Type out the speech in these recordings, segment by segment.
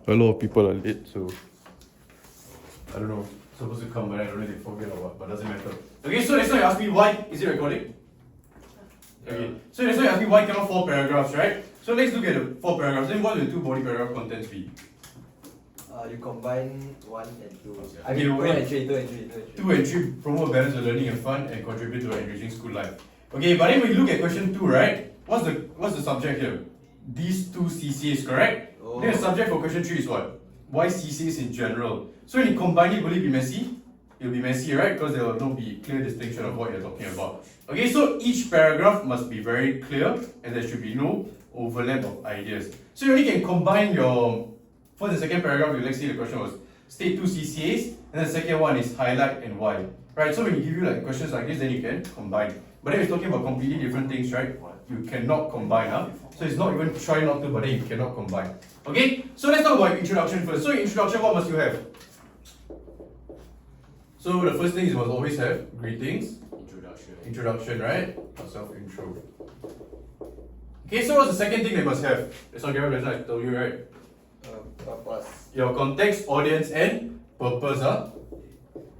a lot of people are late, so I don't know. Supposed to come, but I don't know if they forget or what, but doesn't matter. Okay, so next time you ask me why is it recording? Okay, so next time you ask me why cannot 4 paragraphs, right? So let's look at the 4 paragraphs. Then what will the 2 body paragraph contents be? You combine 1 and 2. I Okay, mean, 2 wait. and 3, 2 and 3, 2 and 3 promote balance of learning and fun and contribute to an enriching school life. Okay, but then when you look at question 2, right? What's the subject here? These 2 CCAs, correct? Oh. Then the subject for question 3 is what? Why CCAs in general? So when you combine it, will it be messy? It will be messy, right? Because there will not be clear distinction of what you're talking about. Okay, so each paragraph must be very clear and there should be no overlap of ideas. So you only can combine your first and second paragraph. Let's say the question was state 2 CCAs, and the second one is highlight and why. Right? So when you give you like questions like this, then you can combine. But then we're talking about completely different things, right? You cannot combine, huh? So it's not even try not to, but then you cannot combine. Okay? So let's talk about introduction first. So introduction, what must you have? So the first thing is you must always have greetings. Introduction, right? Self-intro. Okay, so what's the second thing they must have? That's not Gary, I told you, right? Purpose. Your context, audience, and purpose, huh?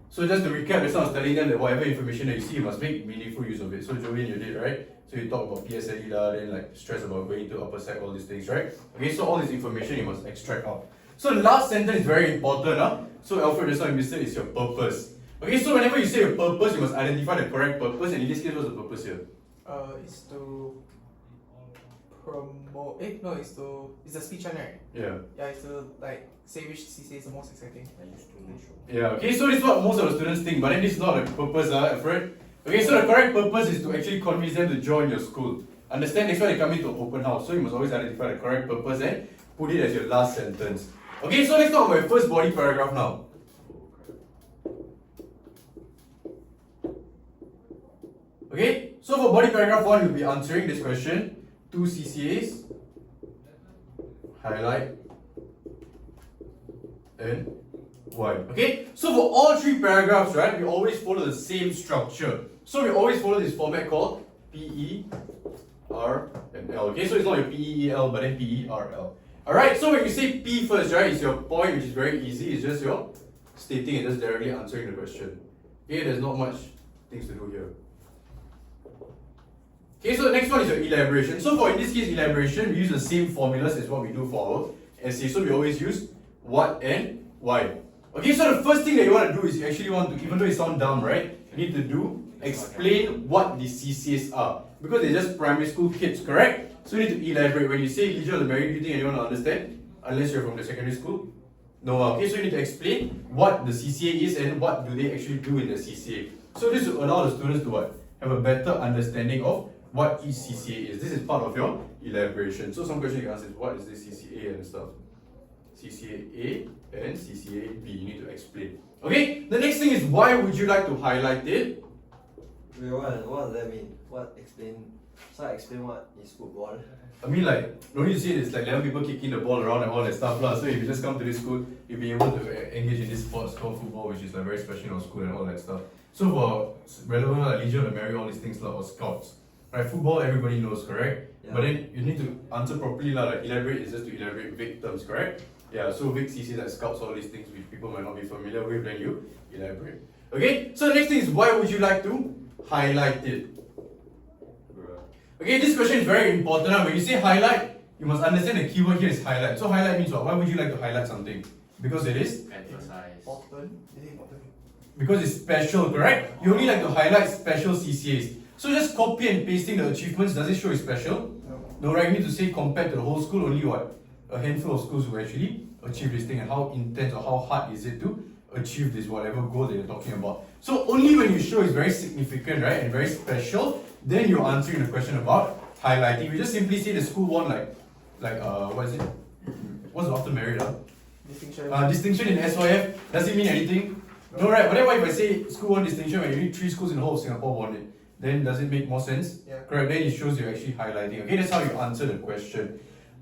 So just to recap, just now I was telling them that whatever information that you see, you must make meaningful use of it. So Joanne, you did, right? So you talk about PSLE, then like stress about going to upper sec, all these things, right? Okay, so all this information you must extract out. So the last sentence is very important, huh? So Alfred, just now you missed it, is your purpose. Okay, so whenever you say your purpose, you must identify the correct purpose, and in this case, what's the purpose here? It's to promote. It's the speech one, right? Yeah. Yeah, it's to like say which CCA is the most exciting. Yeah, okay, so this is what most of the students think, but then this is not the purpose, Alfred. Okay, so the correct purpose is to actually convince them to join your school. Understand? That's why they come into an open house, so you must always identify the correct purpose and put it as your last sentence. Okay, so let's talk about your first body paragraph now. Okay, so for body paragraph 1, you'll be answering this question. 2 CCAs, highlight, and why. Okay, so for all 3 paragraphs, right, we always follow the same structure. So we always follow this format called P, E, R, and L. Okay, so it's not your P, E, L, but then P, E, R, L. Alright, so when you say P first, right, it's your point, which is very easy. It's just your stating and just directly answering the question. Okay, there's not much things to do here. Okay, so the next one is your elaboration. So for in this case elaboration, we use the same formulas as what we do for our essay. So we always use what and why. Okay, so the first thing that you want to do is you actually want to, even though it sounds dumb, right? You need to do explain what the CCAs are. Because they're just primary school kids, correct? So you need to elaborate. When you say Leisure of the Merit, do you think anyone will understand? Unless you're from the secondary school? No, okay, so you need to explain what the CCA is and what do they actually do in the CCA. So this will allow the students to what? Have a better understanding of what each CCA is. This is part of your elaboration. So some question you can ask is what is this CCA and stuff. CCA A and CCA B. You need to explain. Okay, the next thing is why would you like to highlight it? Wait, what does that mean? So I explain what is football. I mean, like, no need to say it's like 11 people kicking the ball around and all that stuff. So if you just come to this school, you'll be able to engage in this sport called football, which is like very special in our school and all that stuff. So for relevant like Legion of Mary, all these things like, or scouts. Right, football everybody knows, correct? Yeah. But then you need to answer properly, like elaborate is just to elaborate vague terms, correct? Yeah, so vague CCs like scouts, all these things which people might not be familiar with, then you elaborate. Okay, so the next thing is why would you like to highlight it? Okay, this question is very important. When you say highlight, you must understand the keyword here is highlight. So highlight means what? Why would you like to highlight something? Because it is? Emphasize. Important. Is it important? Because it's special, correct? You only like to highlight special CCAs. So just copy and pasting the achievements, does it show it's special? No, right? You need to say compared to the whole school, only what? A handful of schools will actually achieve this thing, and how intense or how hard is it to achieve this whatever goal that you're talking about. So only when you show it's very significant, right, and very special, then you're answering the question about highlighting. We just simply say the school won what is it? What's after merit? Distinction. Distinction in SYF. Does it mean anything? No, right? But then what if I say school won distinction when you need 3 schools in the whole of Singapore won it? Then does it make more sense? Yeah. Correct. Then it shows you're actually highlighting. Okay, that's how you answer the question.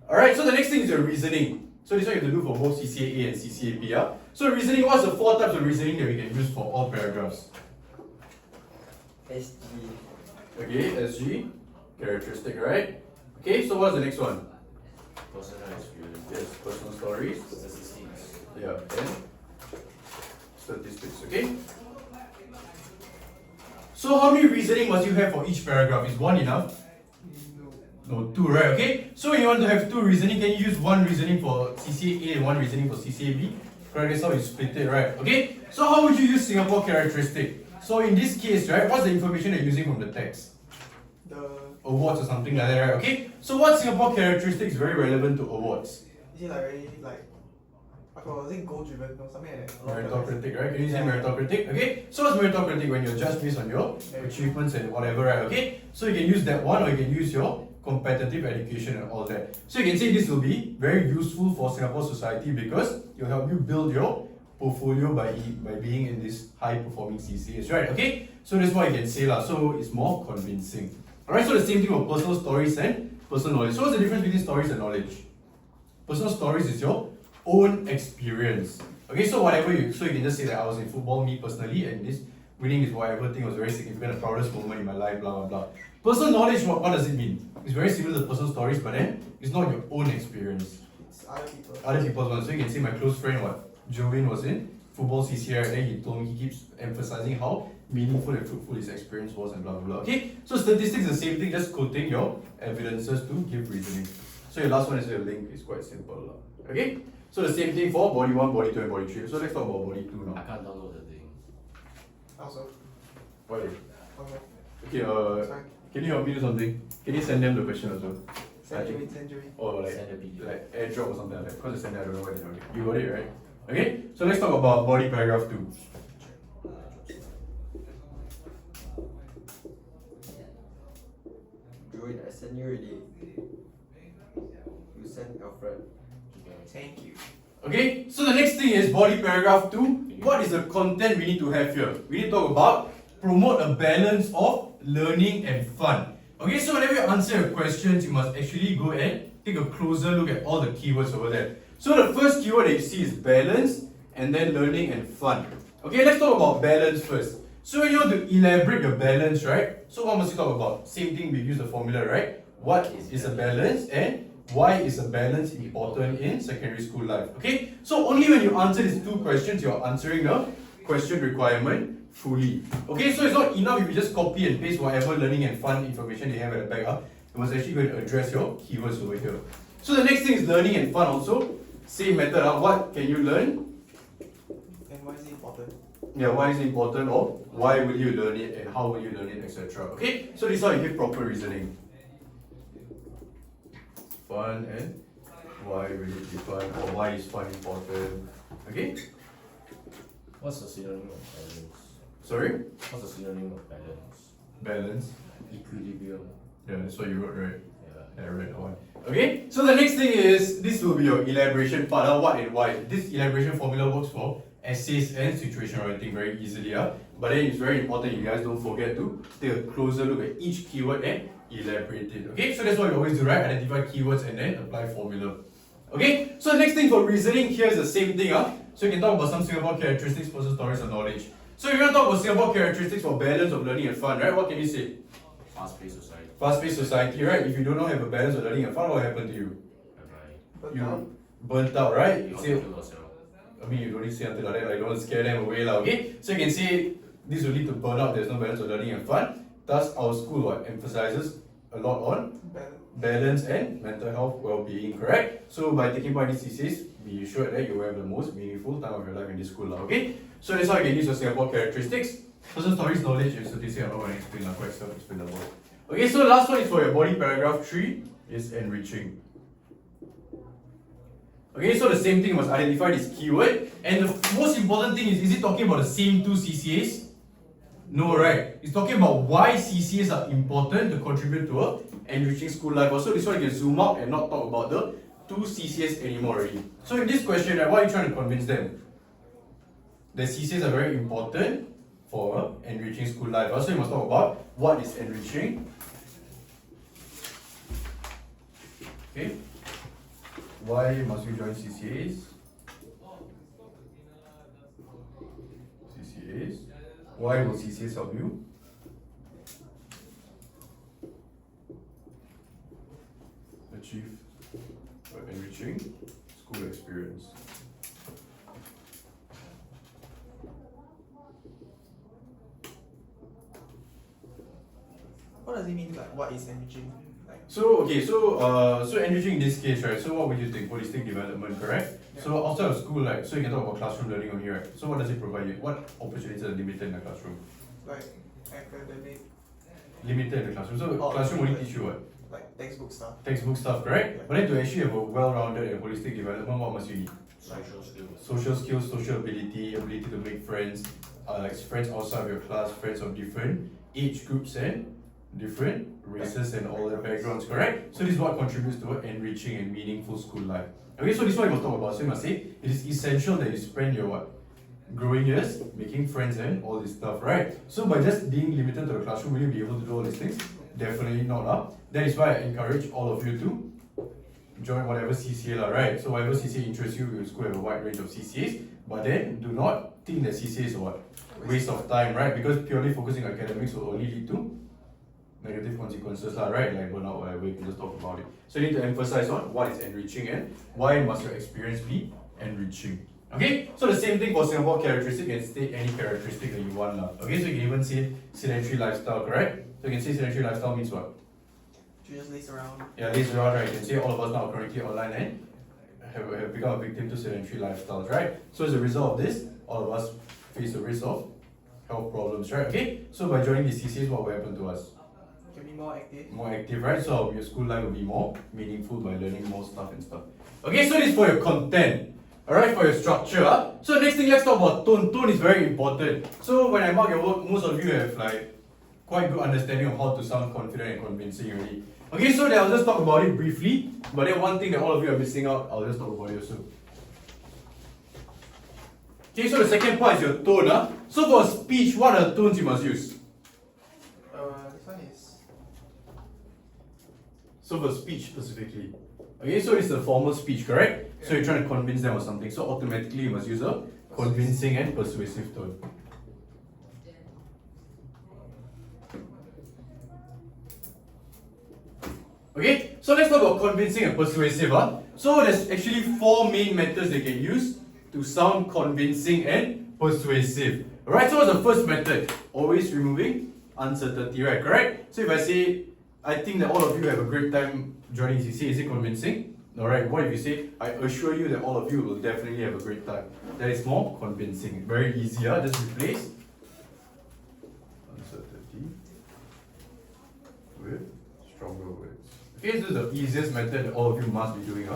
Alright, so the next thing is your reasoning. So this one you have to do for both CCA A and CCA B. Yeah? So reasoning, what's the 4 types of reasoning that we can use for all paragraphs? SG. Okay, SG, characteristic, right? Okay, so what's the next one? Personal experience. Yes, personal stories. Yeah, and statistics, okay? So how many reasoning must you have for each paragraph? Is one enough? No, two, right? Okay. So when you want to have two reasoning, can you use one reasoning for CCA A and one reasoning for CCA B? Correct, that's how you split it, right? Okay. So how would you use Singapore characteristic? So in this case, right, what's the information you're using from the text? The Awards or something like that, right? Okay. So what Singapore characteristic is very relevant to awards? is it like very like I forgot, was it goal driven or something like that? Meritocratic, right? Can you say Yeah. meritocratic? Okay. So what's meritocratic? When you're judged based on your achievements and whatever, right? Okay. So you can use that one, or you can use your competitive education and all that. So you can say this will be very useful for Singapore society because it will help you build your portfolio by being in this high performing CCAs, right? Okay. So that's what you can say lah. So it's more convincing. Alright. So the same thing for personal stories and personal knowledge. So what's the difference between stories and knowledge? Personal stories is your own experience. Okay, so whatever you can just say that I was in football, me personally, and this winning this whatever thing was very significant, the proudest moment in my life, blah blah blah. Personal knowledge, what does it mean? It's very similar to personal stories, but then it's not your own experience. It's other people. Other people's one. So you can say my close friend, Jovin was in football CCA, and then he told me he keeps emphasizing how meaningful and fruitful his experience was and blah blah blah. Okay, so statistics is the same thing, just quoting your evidences to give reasoning. So your last one is your link is quite simple. Okay? So the same thing for body 1, body 2 and body 3. So let's talk about body 2 I now. can't download the thing. Also. Why? Okay. Okay, It's fine. can you help me do something? Can you send them the question as well? Century. Or like, Send a video. like airdrop or something like that. Because they send it, I don't know why they don't get it. You got it, right? Okay? So let's talk about body paragraph 2. Joey, I sent you already. You sent Alfred. Thank you. Okay, so the next thing is body paragraph 2. What is the content we need to have here? We need to talk about promote a balance of learning and fun. Okay, so whenever you answer your questions, you must actually go and take a closer look at all the keywords over there. So the first keyword that you see is balance and then learning and fun. Okay, let's talk about balance first. So when you want to elaborate your balance, right? So what must you talk about? Same thing, we use the formula, right? What is a balance and why is a balance important in secondary school life? Okay, so only when you answer these two questions, you're answering the question requirement fully. Okay, so it's not enough if you just copy and paste whatever learning and fun information they have at the back up. You must actually go and address your keywords over here. So the next thing is learning and fun also. Same method. What can you learn? And why is it important? Yeah, why is it important, or why will you learn it and how will you learn it, etc. Okay, so this is how you give proper reasoning. Fun and why will it be fun, or why is fun important? Okay, What's the synonym of balance? sorry, What's the synonym of balance? balance. Equilibrium. Yeah, that's what you wrote, right? Yeah. I read that one. Okay, so the next thing is this will be your elaboration part. What and why? This elaboration formula works for essays and situation writing very easily. But then it's very important you guys don't forget to take a closer look at each keyword and elaborate it. Okay, so that's what we always do, right? Identify keywords and then apply formula. Okay, so the next thing for reasoning here is the same thing. So you can talk about some Singapore characteristics, personal stories, and knowledge. So if you want to talk about Singapore characteristics for balance of learning and fun, right? What can you say? Fast-paced society. Fast-paced society, right? If you do not have a balance of learning and fun, what will happen to you? Bye-bye. You burnt out, right? You You want say, to kill yourself. I mean, you don't need to say until like that, like, you don't want to scare them away, lah, okay? So you can say this will lead to burnout, there's no balance of learning and fun. Thus, our school emphasizes a lot on balance and mental health well-being, correct? So by taking part in these CCAs, be sure that you will have the most meaningful time of your life in this school, okay? So that's how you can use your Singapore characteristics. Personal stories, knowledge, and statistics, I'm not going to explain, quite self-explainable. Okay, so the last one is for your body paragraph 3, is enriching. Okay, so the same thing was identify this keyword, and the most important thing is it talking about the same two CCAs? No, right? It's talking about why CCAs are important to contribute to a enriching school life. Also, this one you can zoom out and not talk about the two CCAs anymore already. So in this question, right, what are you trying to convince them? The CCAs are very important for enriching school life. Also, you must talk about what is enriching. Okay. Why must you join CCAs? CCAs. Why will CCAs help you? Achieve enriching school experience. what does it mean? Like, what is enriching? Like, So so enriching in this case, right? So what would you think? Holistic development, correct? Yeah. So outside of school, like, so you can talk about classroom learning only, right? So what does it provide you? What opportunities are limited in the classroom? like academic, Limited in the classroom. So Oh, classroom only limited. teach you what? like textbook stuff. Textbook stuff, correct? Yeah. But then to actually have a well-rounded and holistic development, what must you need? Social skills. Social skills, social ability, ability to make friends, like friends outside of your class, friends of different age groups and different races and all their backgrounds, correct? So this is what contributes to enriching and meaningful school life. Okay, so this is what you must talk about. So you must say it is essential that you spend your what? Growing years making friends and all this stuff, right? So by just being limited to the classroom, will you be able to do all these things? Definitely not. That is why I encourage all of you to join whatever CCA lah, right? So whatever CCA interests you, your school have a wide range of CCAs, but then do not think that CCA is a what? Waste of time, right? Because purely focusing on academics will only lead to negative consequences lah, right? Like burnout, whatever, you can just talk about it. So you need to emphasize on what is enriching and why must your experience be enriching. Okay, so the same thing for Singapore characteristic, and state any characteristic that you want lah. Okay, so you can even say sedentary lifestyle, correct? So you can say sedentary lifestyle means what? You just laze around. Yeah, lazy around, right? You can say all of us now are currently online and have become a victim to sedentary lifestyles, right? So as a result of this, all of us face the risk of health problems, right? Okay, so by joining these CCAs, what will happen to us? Can be more active. More active, right? So your school life will be more meaningful by learning more stuff and stuff. Okay, so this is for your content. Alright, for your structure. So next thing, let's talk about tone. Tone is very important. So when I mark your work, most of you have like quite good understanding of how to sound confident and convincing already. Okay, so then I'll just talk about it briefly. But then one thing that all of you are missing out, I'll just talk about it also. Okay, so the second part is your tone. So for speech, what are the tones you must use? This one is So for speech specifically. Okay, so it's a formal speech, correct? So you're trying to convince them of something. So automatically you must use a convincing and persuasive tone. Okay, so let's talk about convincing and persuasive. So there's actually 4 main methods they can use to sound convincing and persuasive. Alright, so what's the first method? Always removing uncertainty, right? Correct? So if I say, I think that all of you have a great time joining CCA, is it convincing? Alright, what if you say, I assure you that all of you will definitely have a great time? That is more convincing. Very easy, just replace uncertainty with stronger words. Okay, so this is the easiest method that all of you must be doing.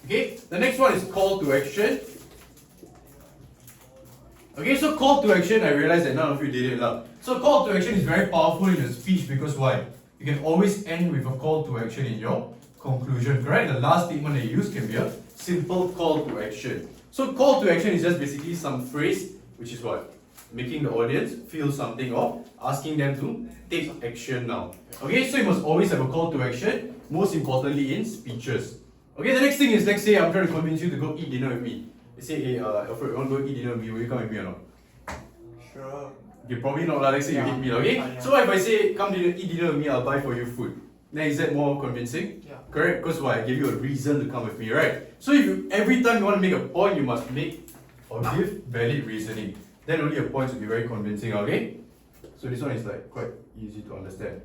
Okay, the next one is call to action. Okay, so call to action, I realize that none of you did it. So call to action is very powerful in a speech because why? You can always end with a call to action in your conclusion, correct? The last statement that you use can be a simple call to action. So call to action is just basically some phrase which is what? Making the audience feel something or asking them to take action now. Okay, so you must always have a call to action, most importantly in speeches. Okay, the next thing is, let's say I'm trying to convince you to go eat dinner with me. They say, hey, Alfred, you want to go eat dinner with me? Will you come with me or not? sure. You probably not, let's say you Yeah. hate me, okay? Yeah. So what if I say, come eat dinner with me, I'll buy for you food. Then is that more convincing? Yeah. Correct? Because why? I gave you a reason to come with me, right? So if you, every time you want to make a point, you must make or give valid reasoning. Then only your points will be very convincing, okay? So this one is like quite easy to understand.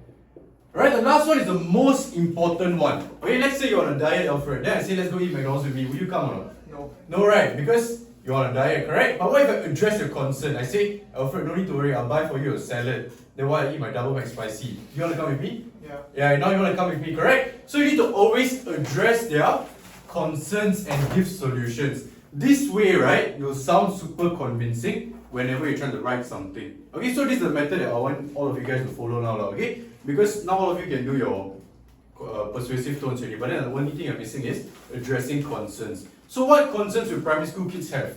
Alright, the last one is the most important one. Okay, let's say you're on a diet, Alfred. Then I say, let's go eat McDonald's with me. Will you come or not? No. No, right? Because you're on a diet, correct? But what if I address your concern? I say, Alfred, no need to worry, I'll buy for you a salad. Then why I eat my double McSpicy? You want to come with me? Yeah. Yeah, now you want to come with me, correct? So you need to always address their concerns and give solutions. This way, right, you'll sound super convincing whenever you're trying to write something. Okay, so this is the method that I want all of you guys to follow now, okay? Because now all of you can do your persuasive tones already, but then the only thing you're missing is addressing concerns. So what concerns will primary school kids have?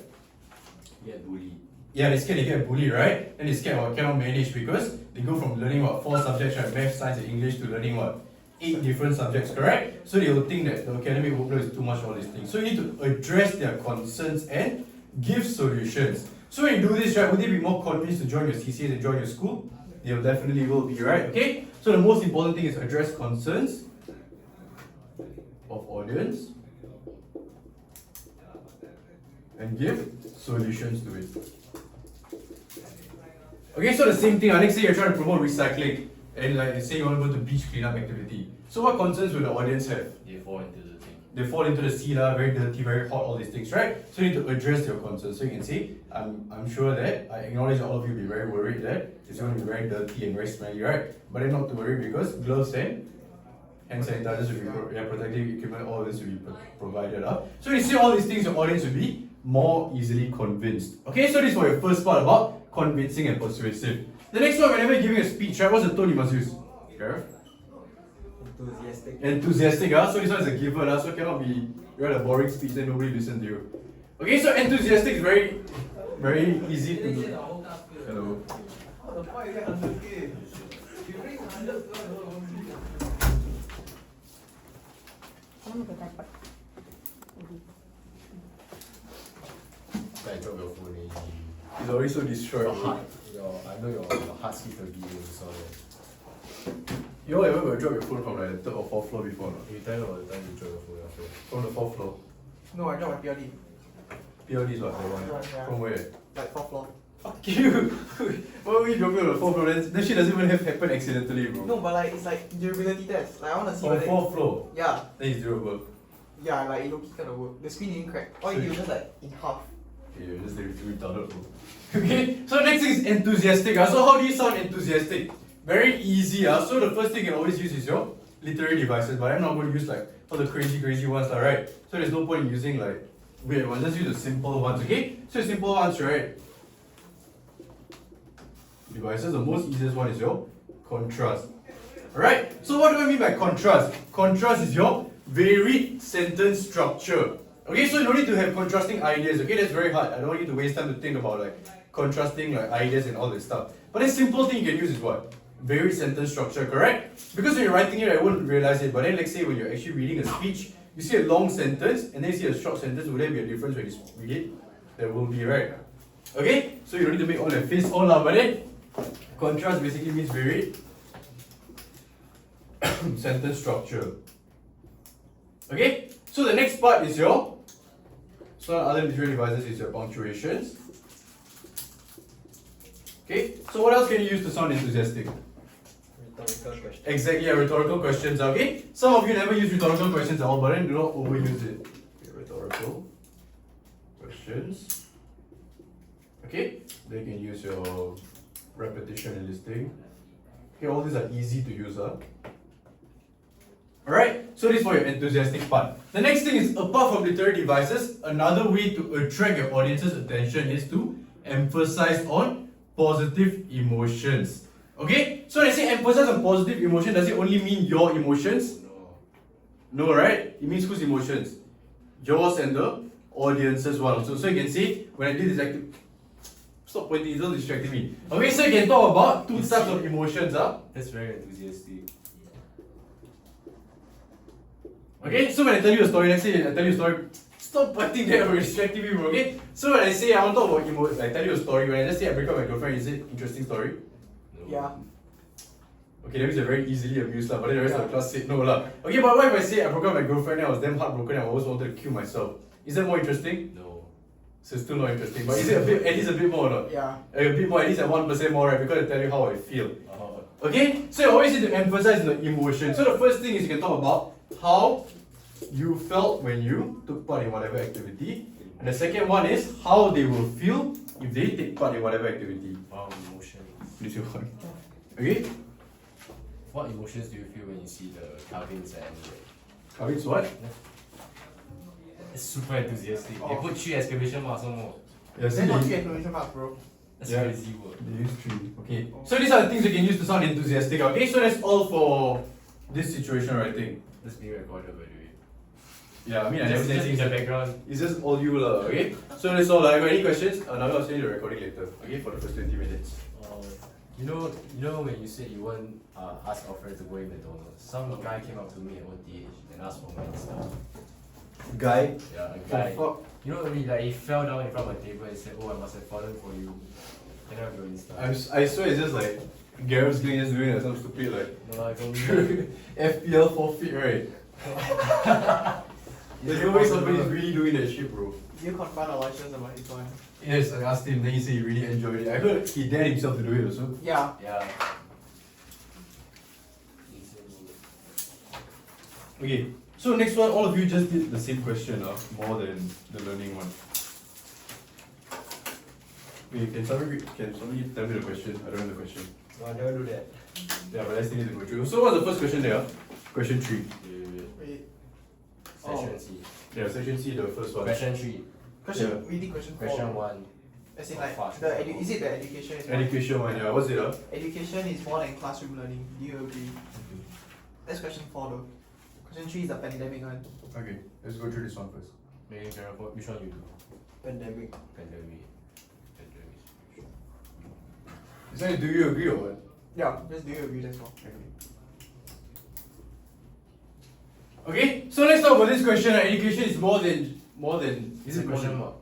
Get bullied. Yeah, they're scared they get bullied, right? And they're scared what cannot manage because they go from learning what 4 subjects, right? Math, science, and English to learning what 8 different subjects, correct? So they will think that the academic workload is too much, all these things. So you need to address their concerns and give solutions. So when you do this, right, would they be more convinced to join your CCA and join your school? They definitely will be, right? Okay? So the most important thing is address concerns of audience and give solutions to it. Okay, so the same thing, let's say you're trying to promote recycling. and like say you want to go to beach cleanup activity. So what concerns will the audience have? They fall into the thing. They fall into the sea, very dirty, very hot, all these things, right? So you need to address your concerns. So you can see, I'm sure that I acknowledge all of you will be very worried that it's going to be very dirty and very smelly, right? But then not to worry because gloves and hand sanitizers will be protective equipment, all this will be provided up. So you see all these things, your audience will be more easily convinced. Okay, so this is for your first part about convincing and persuasive. The next one, whenever you're giving a speech, right, what's the tone you must use? Gareth? Enthusiastic. Enthusiastic, so this one is a given, so it cannot be you had a boring speech then nobody listen to you. Okay, so enthusiastic is very easy to do. Hello. How the fuck you get 100k? You bring 100 I drop your phone already. It's already so destroyed. I know your heart skipped a beat when you saw that. You all ever drop your phone from like the 3rd or 4th floor before? No? You tell me about the time you drop your phone after. From the 4th floor. No, I dropped my PLD. PLD is what? The one. Yeah. From where? Like 4th floor. Fuck you! Why would you drop it on the 4th floor? That shit doesn't even have happened accidentally, bro. No, but like it's like durability test. Like I wanna see On whether 4th floor. yeah. Then it's durable. Yeah, like it looks kind of work. The screen didn't crack. All you do is just like in half. Yeah, you're just retarded, bro. Okay, so next thing is enthusiastic. So how do you sound enthusiastic? Very easy. So the first thing you can always use is your literary devices, but I'm not going to use like all the crazy ones, right? So there's no point in using like weird ones. Just use the simple ones, okay? So the simple ones, right? Devices, the most easiest one is your contrast. Alright, so what do I mean by contrast? Contrast is your varied sentence structure. Okay, so you don't need to have contrasting ideas, okay? That's very hard. I don't want you to waste time to think about like contrasting like ideas and all this stuff. But a simple thing you can use is what? Varied sentence structure, correct? Because when you're writing it, I wouldn't realize it. But then let's say when you're actually reading a speech, you see a long sentence and then you see a short sentence, would there be a difference when you read it? There will be, right? Okay? So you don't need to make all the face all out, but then contrast basically means varied sentence structure. Okay? So the next part is your other literary devices is your punctuations. Okay, so what else can you use to sound enthusiastic? Rhetorical question. Exactly, rhetorical questions. Okay, some of you never use rhetorical questions at all, but then do not overuse it. Okay, rhetorical questions. Okay, then you can use your repetition and listing. Okay, all these are easy to use. Alright, so this is for your enthusiastic part. The next thing is, apart from literary devices, another way to attract your audience's attention is to emphasize on positive emotions. Okay, so when I say emphasize on positive emotion, does it only mean your emotions? No, right? It means whose emotions? Yours and the audience's one also. So you can see, when I did this activity, stop pointing, it's not distracting me. Okay, so you can talk about two types of emotions. That's very enthusiastic. Okay, so when I tell you a story, let's say I tell you a story, stop pointing there, you're distracting me, bro. Okay, so when I say I want to talk about emotions, I tell you a story. When I just say I break up with my girlfriend, is it interesting story? No. Yeah. Okay, that means you're very easily amused, but then the rest of the class said no lah. Okay, but what if I say I broke up with my girlfriend and I was damn heartbroken and I always wanted to kill myself? Is that more interesting? No. So it's still not interesting, but is it a bit, at least a bit more or not? Yeah. A bit more, at least at 1% more, right? Because I tell you how I feel. Uh, Okay, so you always need to emphasize the emotion. So the first thing is you can talk about how you felt when you took part in whatever activity. And the second one is how they will feel if they take part in whatever activity. Wow, emotions. This is one. Okay? What emotions do you feel when you see the carvings and Kavit's what? it's super enthusiastic. They Oh. put 3 exclamation marks or more. Yeah, Then not see, 3 exclamation marks, bro. That's Yeah. crazy word. they use 3. Okay. So these are the things you can use to sound enthusiastic. Okay, so that's all for this situation writing. That's being recorded by the way. Yeah, I mean I never Just, said just in things. the background. It's just all you lah, okay? So that's all. Like, any questions? I'll send you the recording later. Okay, for the first 20 minutes. You know when you said you want ask our friends to go in McDonald's, some guy came up to me at OTH and asked for my Insta. Guy. Yeah, a For guy. fuck. You know, he fell down in front of my table and said, "Oh, I must have fallen for you. Can I have your Insta?" I swear it's just like Gareth's going just doing some stupid like No, I told me. FPL forfeit, right? There's no way somebody's really doing that shit, bro. You confront Aloysius about his one. Yes, I asked him, then he said he really enjoyed it. I heard he dared himself to do it also. Yeah. Yeah. Okay, so next one, all of you just did the same question, more than the learning one. Wait, can somebody tell me the question? I don't know the question. No, I never do that. Yeah, but I still need to go through. So what's the first question there? Question 3. Wait. Section C. Yeah, section C, the first one. Question 3. Question. Yeah. We did question 4. Question 1. As in like Fast. is it the education? Is Education one, yeah. What's it? Education is more than classroom learning. Do you agree? That's question 4 though. Question 3 is the pandemic one. Okay, let's go through this one first. Maybe which one you do? Pandemic. Pandemic. This one, do you agree or what? Yeah, just do you agree? That's all. Okay, so let's talk about this question. Education is more than Is it question mark?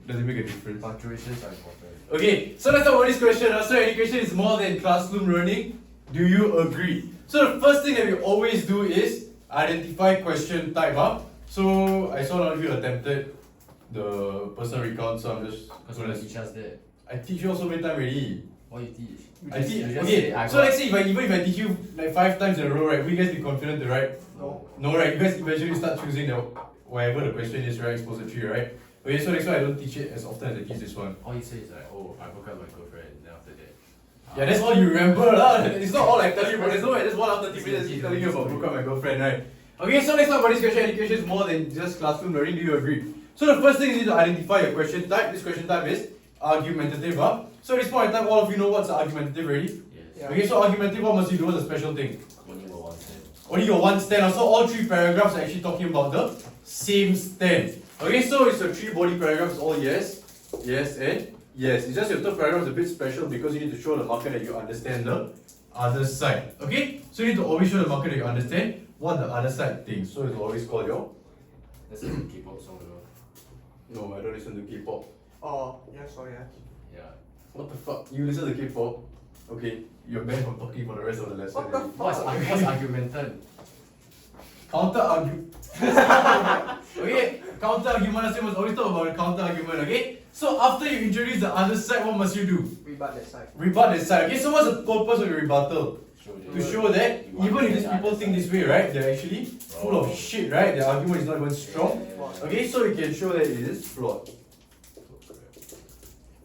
Does it make a difference? Punctuations are important. Okay, so let's talk about this question. So education is more than classroom learning. Do you agree? So the first thing that we always do is identify question type. So I saw a lot of you attempted the personal recount, so I'm just Because when you teach us that, I teach you so many times already. what you teach? I teach. You just Okay, say, I so got- let's say even if I teach you like 5 times in a row, right? Will you guys be confident to write? No. No, right? You guys eventually start choosing the whatever the question is, right? Exposure 3, right? Okay, so next one I don't teach it as often as I teach this one. All you say is like, oh, I broke up with my girlfriend, then after that. Yeah, that's all you remember lah. It's not all I tell you, but there's no way. There's 1 hour 30 minutes keep telling you about broke up my girlfriend, right? Okay, so let's talk about this question. Education is more than just classroom learning. Do you agree? So the first thing you need to identify your question type. This question type is argumentative. So at this point in time, all of you know what's argumentative already. Yes. Yeah. Okay, so argumentative, what must you do? What's a special thing? Only got one step. Only got one stand. So all 3 paragraphs are actually talking about the same stand. Okay, so it's the 3 body paragraphs, all yes, yes, and yes. It's just your third paragraph is a bit special because you need to show the marker that you understand the other side. Okay, so you need to always show the marker that you understand what the other side thinks. So it's always called your. That's a K-pop song, you know. No, I don't listen to K-pop. Oh, yeah, sorry. Yeah. What the fuck? You listen to K-pop? Okay, you're banned from talking for the rest of the lesson. What the already. What's argumented? Counter argue. Okay, counter argument. I must always talk about the counter argument. Okay, so after you introduce the other side, what must you do? Rebut that side. Rebut that side. Okay, so what's the purpose of your rebuttal? To show that even if these people think this way, right, they're actually full of shit, right? Their argument is not even strong. Okay, so we can show that it is flawed.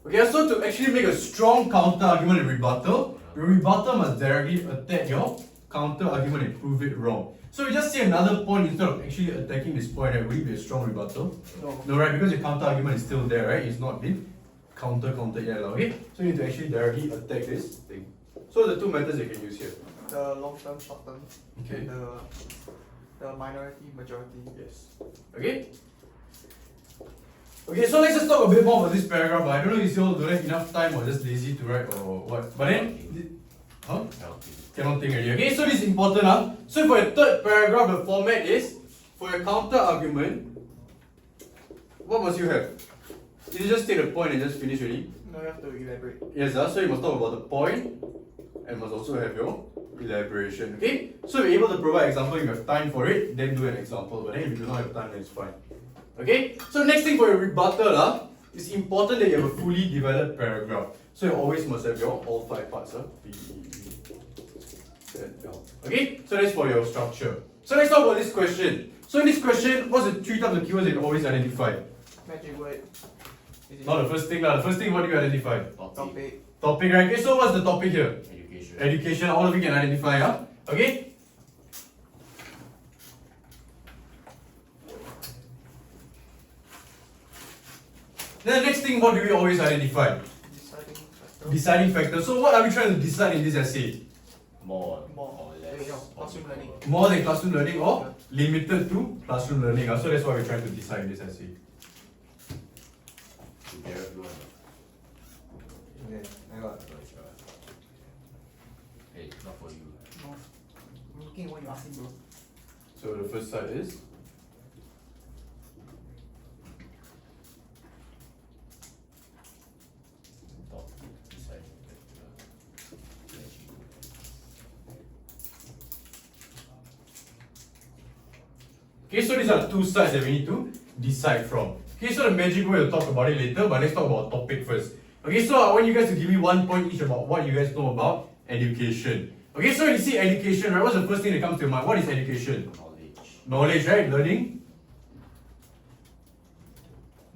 Okay, so to actually make a strong counter argument and rebuttal, your rebuttal must directly attack your counter argument and prove it wrong. So you just say another point instead of actually attacking this point, right? Will it be a strong rebuttal? No. No, right? Because your counter argument is still there, right? It's not been countered yet, okay? So you need to actually directly attack this thing. So the 2 methods you can use here. The long term, short term. Okay. And the minority, majority. Yes. Okay? Okay, so let's just talk a bit more about this paragraph. I don't know if you still don't have enough time or just lazy to write or what. But then, huh? Cannot think already. Okay, so this is important. So for your third paragraph, the format is for your counter argument. What must you have? Did you just take the point and just finish already? No, you have to elaborate. Yes, so you must talk about the point and must also have your elaboration. Okay? So if you're able to provide example, you have time for it, then do an example. But then if you do not have time, then it's fine. Okay? So next thing for your rebuttal, it's important that you have a fully developed paragraph. So you always must have your all 5 parts. B, E, Z, L. Okay? So that's for your structure. So let's talk about this question. So in this question, what's the 3 types of keywords that you always identify? Magic word. Is it Not the first thing lah. The first thing, what do you identify? topic? Topic, right? Okay, so what's the topic here? Education. Education, all of you can identify, okay? Then the next thing, what do we always identify? Deciding factor. Deciding factor. So what are we trying to decide in this essay? More More. or less. Wait, no, or classroom equal. learning. More than classroom learning or limited to classroom learning. So that's what we're trying to decide in this essay. To bear everyone. Okay, I got. Hey, not for you. No. I'm looking at what you asking, bro. So the first side is Top. Decide. okay, so these are the 2 sides that we need to decide from. Okay, so the magic word, we'll talk about it later, but let's talk about topic first. Okay, so I want you guys to give me 1 point each about what you guys know about education. Okay, so you see education, right? What's the first thing that comes to your mind? What is education? Knowledge. Knowledge, right? Learning.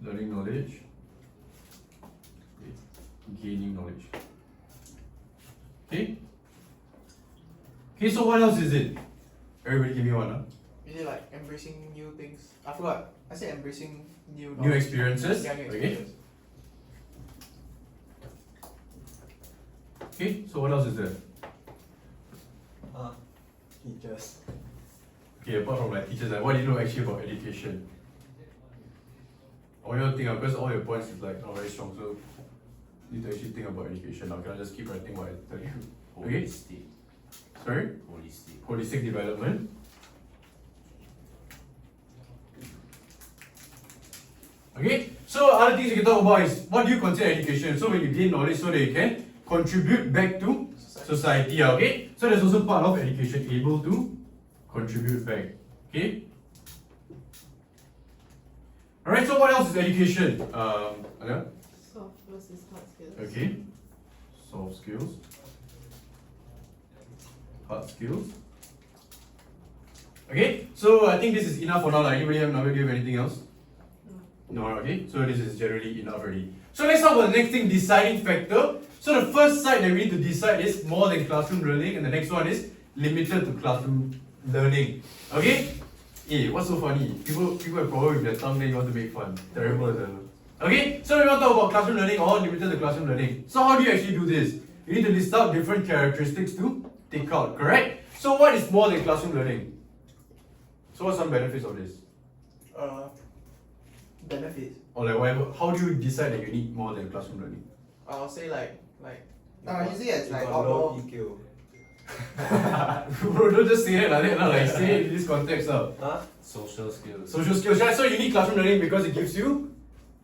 Learning knowledge. Gaining knowledge. Okay? Okay, so what else is it? Everybody give me one, huh? Is it like embracing new things? I forgot. I said embracing new New knowledge. experiences. Yeah, new Okay. experiences. Okay, so what else is there? Teachers. Okay, apart from like teachers, like what do you know actually about education? Or you don't think because all your points is like not very strong, so you need to actually think about education now. Can I just keep writing what I tell you? Okay. Holistic. Sorry? Holistic. Holistic development. Okay, so other things you can talk about is what do you consider education? So when you gain knowledge so that you can contribute back to society, okay? So there's also part of education, able to contribute back, okay? Alright, so what else is education? Alia? Soft versus hard skills. Okay, soft skills, hard skills. Okay, so I think this is enough for now. Anybody have anything else? No, okay, so this is generally enough already. So let's talk about the next thing, deciding factor. So the first side that we need to decide is more than classroom learning, and the next one is limited to classroom learning. Okay? Hey, what's so funny? People have problem with their tongue, then you want to make fun. Terrible. Okay, so we want to talk about classroom learning or limited to classroom learning. So how do you actually do this? You need to list out different characteristics to take out, correct? So what is more than classroom learning? So what are some benefits of this? Benefits. Or like whatever, how do you decide that you need more than classroom learning? I'll say like You usually it's you like got low outdoor. EQ. Bro, don't just say it like that, like say it in this context. Huh? Social skills. Social skills, right? So you need classroom learning because it gives you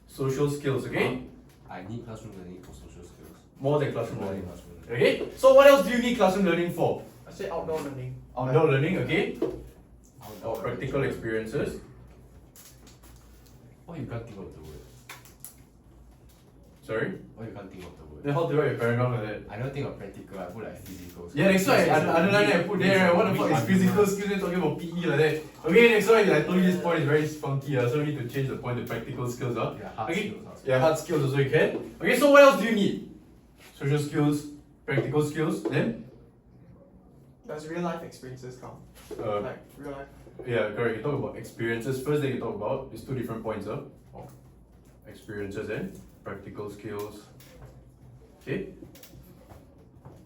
social skills, okay? I need classroom learning for social skills. More than classroom More than learning. classroom learning. Okay? So what else do you need classroom learning for? I say outdoor learning. Outdoor learning, okay? Outdoor Or practical learning. experiences. Why you can't think of the word? Sorry? Why you can't think of the word? Then how to write your paragraph like that? I don't think of practical, I put like physical. Yeah, next one, underline I put there, right? What the fuck is physical skills? You're talking about PE like that. Okay, next one, I told you this point is very funky, so we need to change the point to practical skills. Yeah, hard Okay. skills. Hard skills. Yeah, hard skills also you can. Okay, so what else do you need? Social skills, practical skills, then? Does real life experiences count? Like real life. Yeah, correct. You talk about experiences. First thing you talk about is 2 different points of experiences and practical skills. Okay?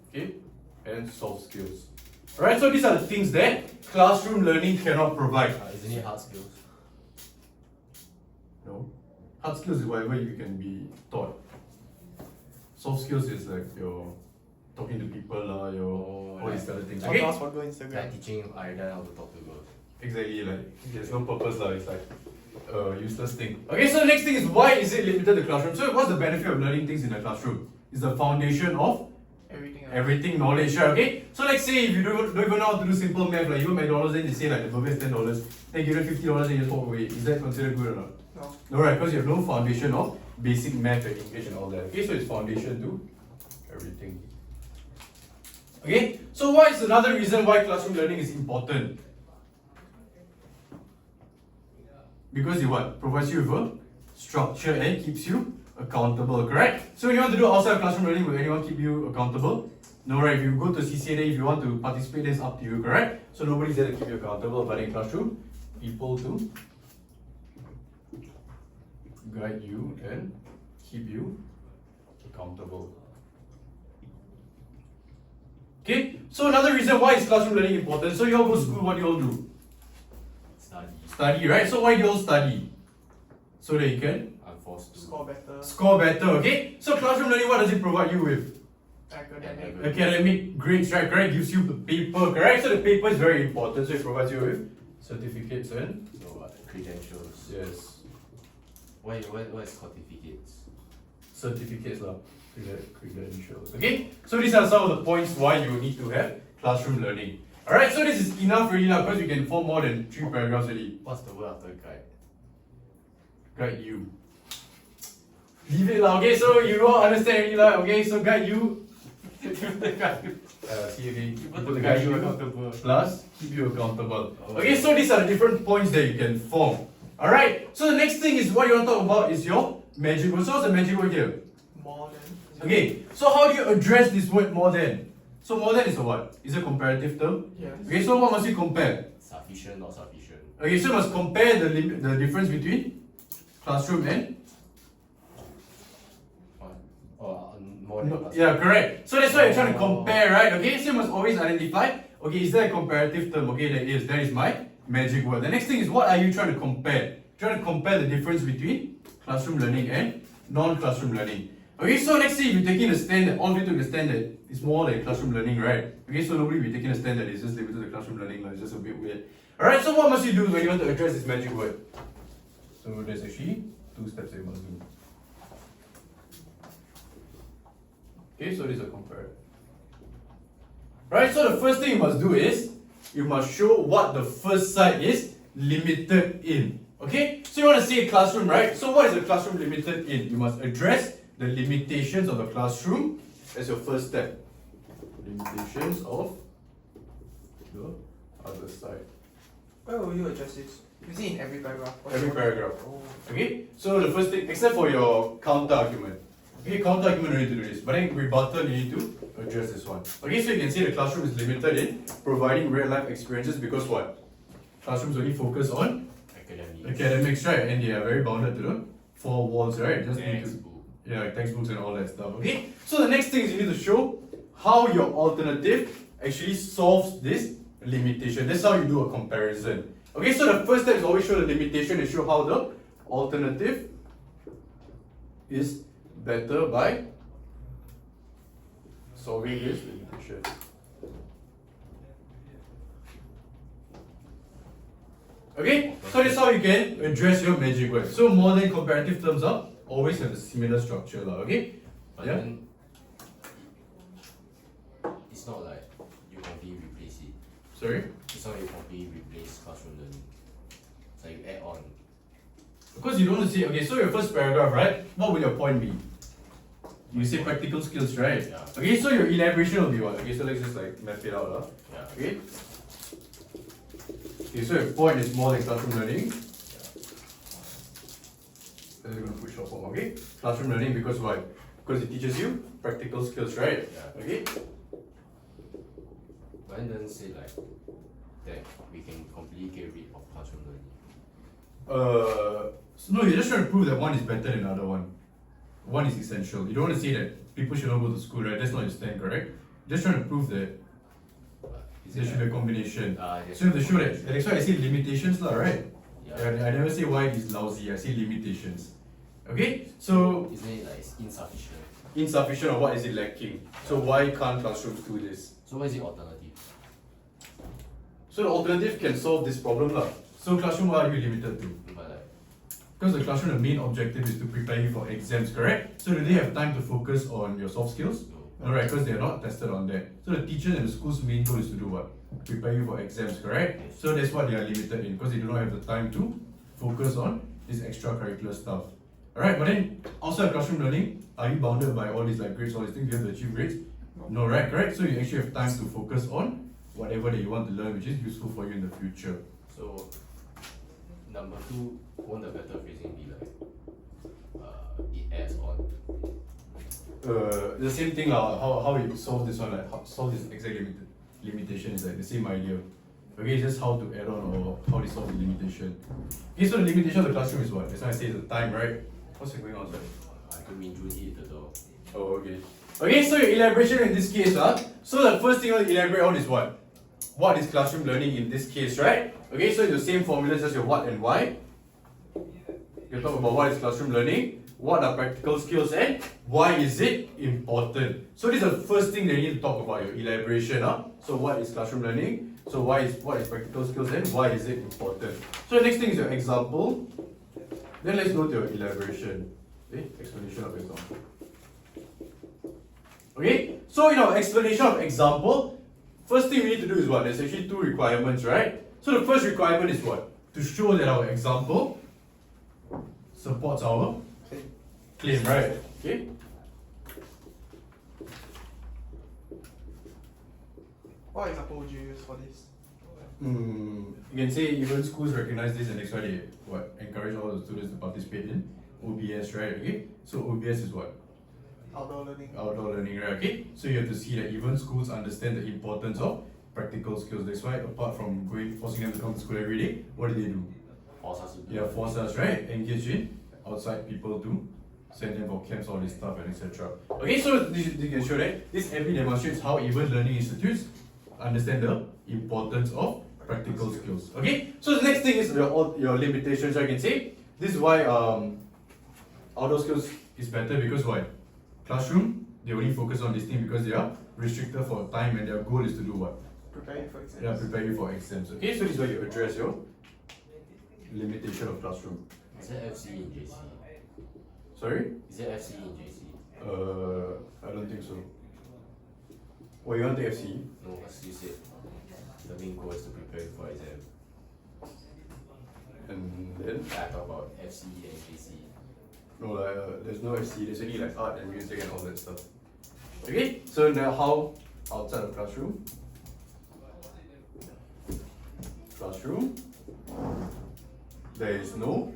Okay? And soft skills. Alright, so these are the things that classroom learning cannot provide. Isn't it hard skills? No? Hard skills is whatever you can be taught. Soft skills is like your talking to people, your all these other things. Or Okay? ask for go Instagram. Like teaching Aidan how to talk to girls. Exactly, like there's no purpose, it's like a useless thing. Okay, so the next thing is why is it limited to classroom? So what's the benefit of learning things in a classroom? It's the foundation of Everything else. everything knowledge, right? Okay? So like say if you don't even know how to do simple math, like you go McDonald's then they say like the burger is $10, then give you $50 and you just walk away. Is that considered good or not? No. No, right, because you have no foundation of basic math and English and all that. Okay, so it's foundation to everything. Okay, so what is another reason why classroom learning is important? Because it what? Provides you with a structure and keeps you accountable, correct? So when you want to do outside classroom learning, will anyone keep you accountable? No, right? If you go to CCNA, if you want to participate, it's up to you, correct? So nobody's there to keep you accountable, but in classroom, people to guide you and keep you accountable. Okay, so another reason why is classroom learning important. So you all go to school, what do you all do? Study. Study, right? So why do you all study? So that you can I'm forced to. Score better. score better, okay? So classroom learning, what does it provide you with? Academic. Academic grades, right? Correct? Gives you the paper, correct? So the paper is very important, so it provides you with certificates and No, credentials. yes, What is certificates? certificates lah. Credentials. Okay? So these are some of the points why you need to have classroom learning. Alright, so this is enough really now because we can form more than 3 paragraphs already. What's the word after guide? Guide you. Leave it lah, okay? So you all understand already lah, okay? So guide you. Guide you. see again, Put put the guy you you accountable. plus keep you accountable. Oh. Okay, so these are the different points that you can form. Alright, so the next thing is what you want to talk about is your magic word. So what's the magic word here? More than. Okay, so how do you address this word more than? So more than is a what? Is a comparative term? Yes. Okay, so what must you compare? Sufficient, not sufficient. Okay, so you must compare the difference between classroom and More than plus. yeah, correct. So that's why you're trying to Oh. compare, right? Okay, so you must always identify. Okay, is there a comparative term? Okay, there is. That is my magic word. The next thing is what are you trying to compare? Trying to compare the difference between classroom learning and non-classroom learning. Okay, so let's say you're taking a stand that all of you took a stand that it's more like classroom learning, right? Okay, so nobody will be taking a stand that is just limited to classroom learning, like, it's just a bit weird. Alright, so what must you do when you want to address this magic word? So there's actually 2 steps that you must do. Okay, so this is a compare. Right, so the first thing you must do is you must show what the first side is limited in. Okay, so you want to say classroom, right? So what is the classroom limited in? You must address the limitations of the classroom as your first step. Limitations of the other side. Where will you address this? You see in every paragraph. or Every you- paragraph. Oh. Okay, so the first thing, except for your counter argument. Okay, counter argument you need to do this, but then rebuttal you need to address this one. Okay, so you can see the classroom is limited in providing real life experiences because what? Classrooms only focus on Academics. academics, right? And they are very bounded to the 4 walls, right? Just need to, Textbook. yeah, like textbooks and all that stuff. Okay, so the next thing is you need to show how your alternative actually solves this limitation. That's how you do a comparison. Okay, so the first step is always show the limitation and show how the alternative is better by solving this limitation. Okay, so that's how you can address your magic word. So more than comparative terms are always have a similar structure, lah. Okay. But Yeah. then it's not like you completely replace it. Sorry. It's not you completely replace classroom learning. It's like you add on. Because you don't want to say, okay, so your first paragraph, right? What will your point be? You say practical skills, right? Yeah. Okay, so your elaboration will be what? Okay, so let's just like map it out, lah. Yeah. Okay. Okay, so your point is more than classroom learning. Then we're gonna push off form, okay? Classroom learning because why? Because it teaches you practical skills, right? Yeah. Okay. But then doesn't say like that we can completely get rid of classroom learning. So no, you're just trying to prove that one is better than the other one. One is essential. You don't want to say that people should not go to school, right? That's not your stand, correct? Just trying to prove that But is there it should be like, a combination. there's So you have to show that. combination. That's why I say limitations, lah, right? Yeah. I never say why it is lousy. I say limitations. Okay, so Isn't it like it's insufficient? insufficient or what is it lacking? So why can't classrooms do this? So what is the alternative? So the alternative can solve this problem, lah. So classroom, what are you limited to? But like Because the classroom, the main objective is to prepare you for exams, correct? So do they have time to focus on your soft skills? no. No, right, because they are not tested on that. So the teacher and the school's main goal is to do what? Prepare you for exams, correct? Yes. So that's what they are limited in, because they do not have the time to focus on this extracurricular stuff. Alright, but then outside of classroom learning, are you bounded by all these like grades, all these things? You have to achieve grades? No, right, correct? So you actually have time to focus on whatever that you want to learn, which is useful for you in the future. So number 2, won't the better phrasing be like it adds on? The same thing how you solve this one, like how solve this exact limitation is like the same idea. Okay, it's just how to add on or how they solve the limitation. Okay, so the limitation of the classroom is what? That's why I say the time, right? What's going on, sorry? I could mean June hit the door. Oh, okay. Okay, so your elaboration in this case, so the first thing you want to elaborate on is what? What is classroom learning in this case, right? Okay, so it's the same formulas as your what and why. You talk about what is classroom learning, what are practical skills, and why is it important. So this is the first thing that you need to talk about, your elaboration. So what is classroom learning? So what is practical skills, and why is it important? So the next thing is your example. Then let's go to your elaboration. Okay, explanation of example. Okay, so in our explanation of example, first thing we need to do is what? There's actually 2 requirements, right? So the first requirement is what? To show that our example supports our claim, right? Okay. What example would you use for this? You can say even schools recognize this and that's why they encourage all the students to participate in OBS, right? Okay, so OBS is what? Outdoor learning. Outdoor learning, right? Okay, so you have to see that even schools understand the importance of practical skills. That's why apart from forcing them to come to school every day, what do? Force us to do. Yeah, force us, right? Engage in outside people to send them for camps, all this stuff and etc. Okay, so this you can show that this every demonstrates how even learning institutes understand the importance of practical skills. Okay, so the next thing is your limitations. I can say this is why outdoor skills is better because why? Classroom, they only focus on this thing because they are restricted for time and their goal is to do what? Prepare you for exams. Yeah, prepare you for exams. Okay, so this is why you address your limitation of classroom. Is there FCE in JC? Sorry? Is there FCE in JC? I don't think so. Well, you want the FCE? No, as you said, the main goal is to prepare you for exam. And then? I talk about FCE and JC. No, there's no FCE, there's only like art and music and all that stuff. Okay, so now how outside of classroom? Classroom, there is no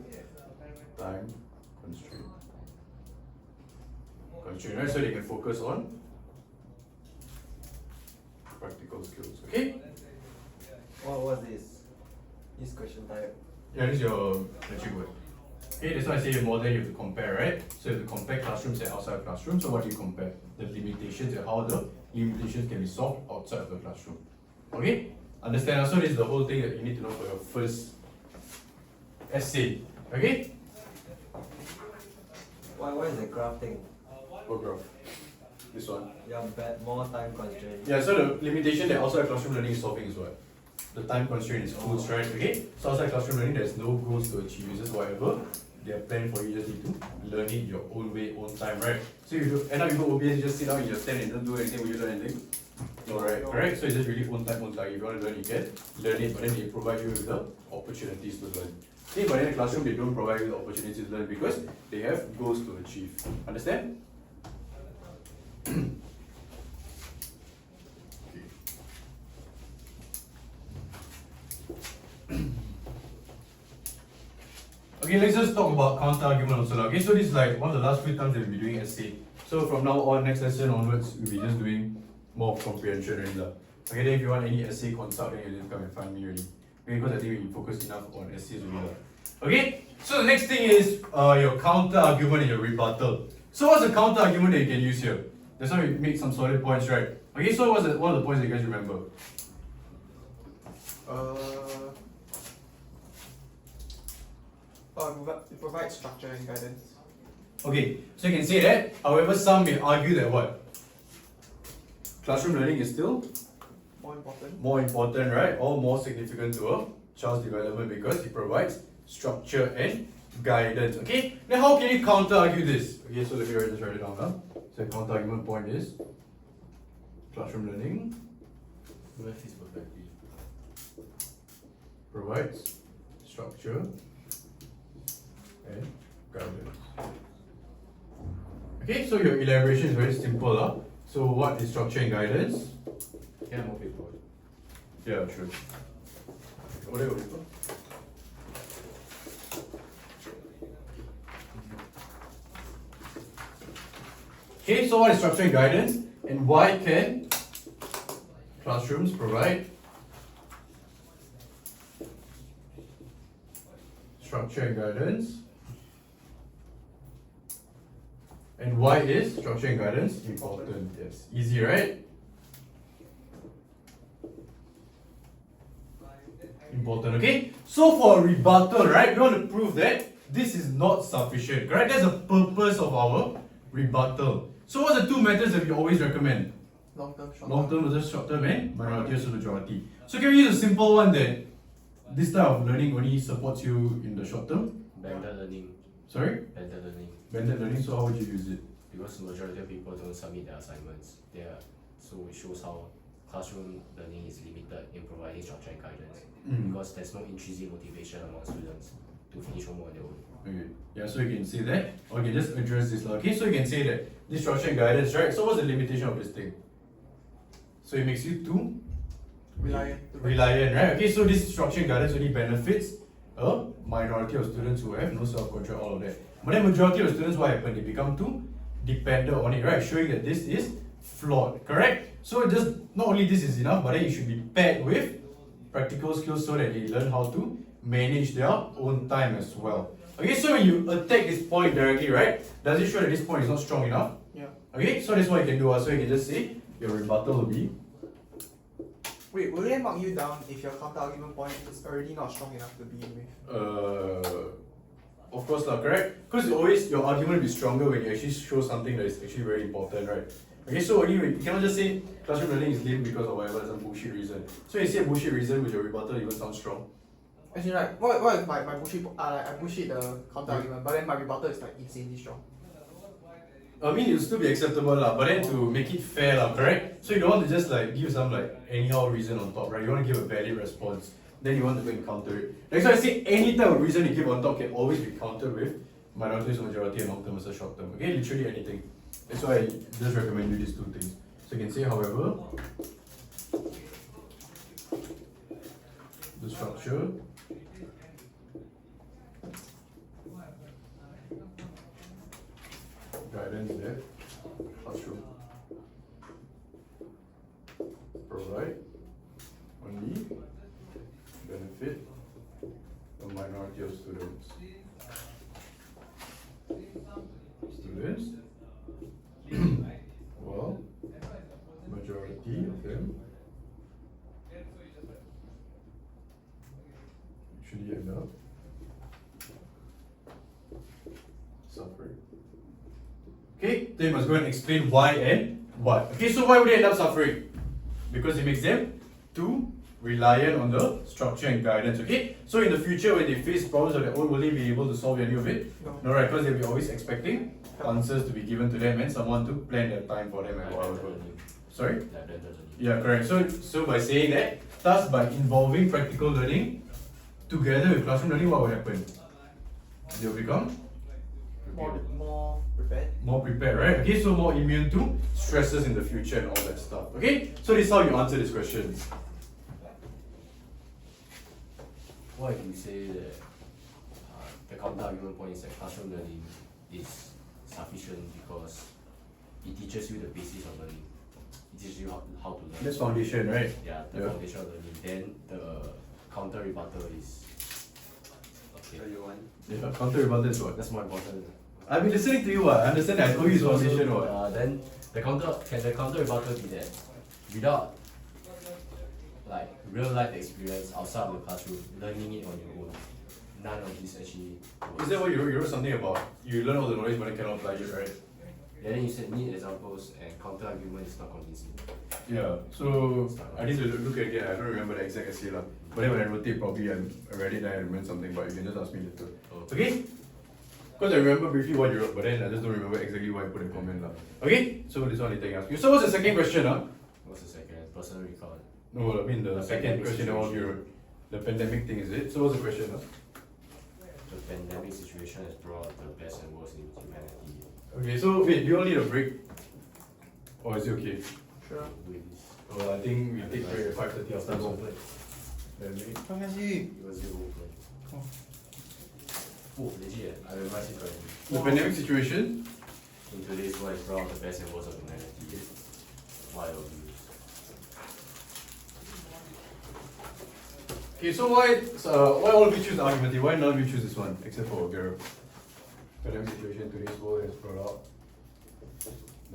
time constraint. Right? So they can focus on practical skills. Okay? What was this? This question type. Yeah, this is your magic word. Okay, that's why I say more than you have to compare, right? So you have to compare classrooms and outside classroom. So what do you compare? The limitations and how the limitations can be solved outside of the classroom. Okay? Understand? So this is the whole thing that you need to know for your first essay. Okay? Why is the graph thing? What graph? This one. Yeah, more time constraint. Yeah, so the limitation that outside classroom learning is solving is what? The time constraint is goals, right? Okay? So outside classroom learning, there's no goals to achieve. It's just whatever they are planned for you, just need to learn it your own way, own time, right? So you do, end up you go OBS, you just sit down in your stand and don't do anything. Will you learn anything? No, right? Correct? So it's just really own time, own time. If you want to learn, you can learn it, but then they provide you with the opportunities to learn. See, but in the classroom, they don't provide you the opportunities to learn because they have goals to achieve. Understand? Okay, let's just talk about counter argument also. Okay, so this is like one of the last few times that we'll be doing essay. So from now on, next lesson onwards, we'll be just doing more of comprehension already. Okay, then if you want any essay consult, then you just come and find me already. Okay, because I think we focus enough on essays already. Okay, so the next thing is your counter argument and your rebuttal. So what's the counter argument that you can use here? That's why we make some solid points, right? Okay, so what are the points that you guys remember? It provides structure and guidance. Okay, so you can say that. However, some may argue that what? Classroom learning is still more important, right? Or more significant to a child's development because it provides structure and guidance. Okay, now how can you counter argue this? Okay, so let me just write it down. So the counter argument point is classroom learning Left is perfectly. provides structure and guidance. Okay, so your elaboration is very simple. So what is structure and guidance? Can I move it forward? Yeah, sure. What are you looking for? Okay, so what is structure and guidance? And why can classrooms provide structure and guidance? And why is structure and guidance important? Yes, easy, right? Important, okay? So for a rebuttal, right, we want to prove that this is not sufficient, correct? That's the purpose of our rebuttal. So what's the two methods that we always recommend? Long term, short Long term versus short term and minority versus majority. So can we use a simple one that this type of learning only supports you in the short term? Blended learning. Sorry? Blended learning. Blended learning, so how would you use it? Because the majority of people don't submit their assignments. So it shows how classroom learning is limited in providing structure and guidance. Because there's no intrinsic motivation among students to finish homework on their own. Okay, yeah, so you can say that. Okay, just address this. Okay, so you can say that this structure and guidance, right? So what's the limitation of this thing? So it makes you too Reliant. Reliant, right? Okay, so this structured guidance only benefits a minority of students who have no self-control, all of that. But then majority of students, what happen? They become too dependent on it, right? Showing that this is flawed, correct? So just not only this is enough, but then it should be paired with practical skills so that they learn how to manage their own time as well. Okay, so when you attack this point directly, right? Does it show that this point is not strong enough? Yeah. Okay, so that's what you can do. So you can just say your rebuttal will be Wait, will they mark you down if your counter argument point is already not strong enough to begin with? of course not correct? Because always your argument will be stronger when you actually show something that is actually very important, right? Okay, so anyway, you cannot just say classroom learning is lame because of whatever some bullshit reason. So you say a bullshit reason with your rebuttal even sounds strong. As in like, what if my bullshit, like I bullshit the counter argument, but then my rebuttal is like insanely strong. I mean, it'll still be acceptable lah, but then to make it fair lah, correct? So you don't want to just like give some like anyhow reason on top, right? You want to give a valid response, then you want to go and counter it. That's why I say any type of reason you give on top can always be countered with minority versus majority and long term versus short term. Okay, literally anything. That's why I just recommend you these two things. So you can say, however, the structure guidance that classroom provide only benefit a minority of students. Well, majority of them actually end up suffering. Okay, then you must go and explain why and what. Okay, so why would they end up suffering? Because it makes them too reliant on the structure and guidance. Okay, so in the future when they face problems of their own, will they be able to solve any of it? No, right? Because they'll be always expecting answers to be given to them and someone to plan their time for them and whatever. Sorry? Yeah, correct. So by saying that, thus by involving practical learning together with classroom learning, what will happen? They'll become More prepared. more prepared, right? Okay, so more immune to stresses in the future and all that stuff. Okay, so this is how you answer this question. What if you say that the counter argument point is that classroom learning is sufficient because it teaches you the basis of learning. It teaches you how to learn. That's foundation, right? Yeah, the foundation of learning. Then the counter rebuttal is So you want? Yeah, counter rebuttal is what? that's more important. I've been listening to you. I understand that I told you it's foundation. What? Then the counter rebuttal be that without like real life experience outside of the classroom, learning it on your own, none of this actually works. Is that what you wrote? You wrote something about you learn all the knowledge but then cannot apply it, right? And then you said need examples and counter argument is not convincing. Yeah. So I need to look at it again. I don't remember the exact essay lah. But then when I wrote it, probably I read it and I remember something. But you can just ask me later. Okay? Because I remember briefly what you wrote, but then I just don't remember exactly why I put a comment lah. Okay? So this one later I can ask you. So what's the second question huh? What's the second? Personal record. No, I mean the The second pandemic question that all of you wrote. The pandemic thing is it? So what's the question huh? The pandemic situation has brought the best and worst in humanity. Okay, so wait, do you all need a break? Or is it okay? Sure. With this. Well, I think we take break at 5:30 after this one. Open. Then How can I see? It was zero open. Oh. Oh, legit, I revised it correctly. the pandemic situation. In today's world, it's brought the best and worst of humanity. Why are views? Okay, so why all of you choose argumentative? Why none of you choose this one except for Garo? Pandemic situation today's world has brought out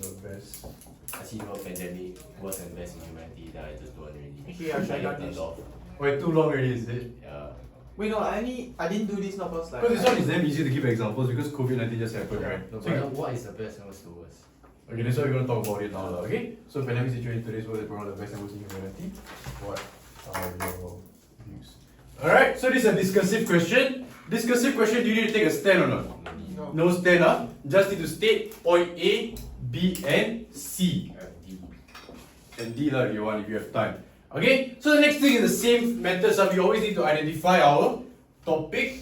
the best. I see no pandemic, worst and best in humanity that I just don't really. Actually, I should have done turned this. off. Wait, too long already, is it? Yeah. Wait, no, I didn't do this not because like. Because this one is damn easy to give examples because COVID-19 just happened, right? No, So you- but what is the best and what's the worst? okay, that's why we're gonna talk about it now, lah, okay? So pandemic situation today's world has brought out the best and worst in humanity. What are your views? Alright, so this is a discursive question. Discursive question, do you need to take a stand or not? No need. No. No stand up. Just need to state point A, B, and C. D. And D lah if you want, if you have time. Okay, so the next thing is the same method. So we always need to identify our topic,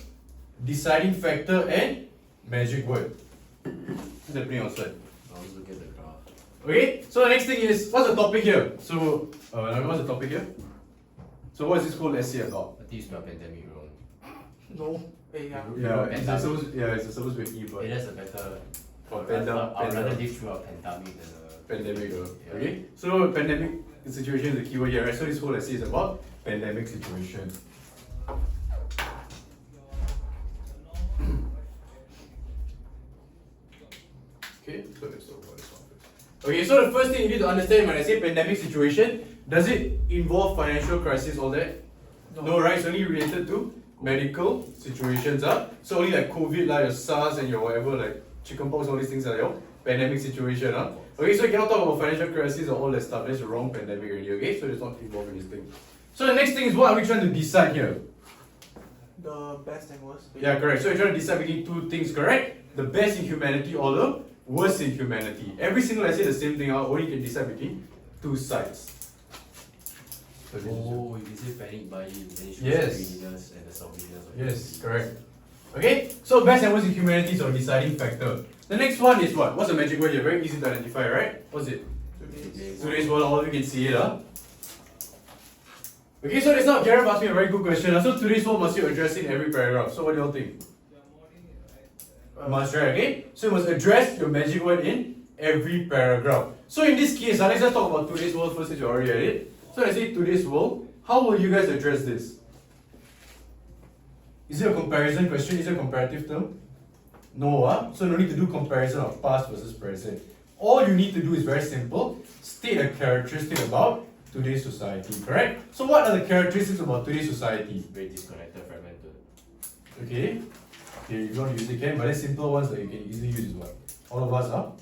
deciding factor, and magic word. What's happening outside? I'll just look at the graph. Okay, so the next thing is what's the topic here? So what's the topic here? So what is this whole essay about? I think you spelled pandemic wrong. No. Hey, yeah. Yeah, Pandemic. it's supposed to be E, but Hey, that's a better. for I'd rather pandemic. live through a pandemic than a. Pandemic though. Yeah. Okay? So pandemic situation is the keyword here, right? So this whole essay is about pandemic situation. Okay, so let's talk about this one first. Okay, so the first thing you need to understand when I say pandemic situation, does it involve financial crisis, all that? No, right? It's only related to medical situations, so only like COVID, like your SARS and your whatever, like chickenpox, all these things are your pandemic situation, Okay, so you cannot talk about financial crisis or all that stuff. That's the wrong pandemic already, okay? So it's not involved in this thing. So the next thing is, what are we trying to decide here? The best and worst. Yeah, correct. So you're trying to decide between two things, correct? The best in humanity or the worst in humanity. Every single essay the same thing, only you can decide between two sides. So this is Oh, you say panic buying, then it shows Yes. the greediness and the selfishness of Yes, humanity. correct. Okay, so best and worst in humanity is our deciding factor. The next one is what? What's the magic word here? Very easy to identify, right? What's it? Today's. Today's world, all of you can see it, Okay, so that's not Gareth asked me a very good question. So today's world must you address in every paragraph. So what do you all think? Must, right? Okay, so you must address your magic word in every paragraph. So in this case, let's just talk about today's world first since you already at it. So let's say today's world. How will you guys address this? Is it a comparison question? Is it a comparative term? No, so no need to do comparison of past versus present. All you need to do is very simple. State a characteristic about today's society, correct? So what are the characteristics about today's society? Very disconnected, fragmented. Okay, if you want to use it, can, but the simple ones that you can easily use is what? All of us are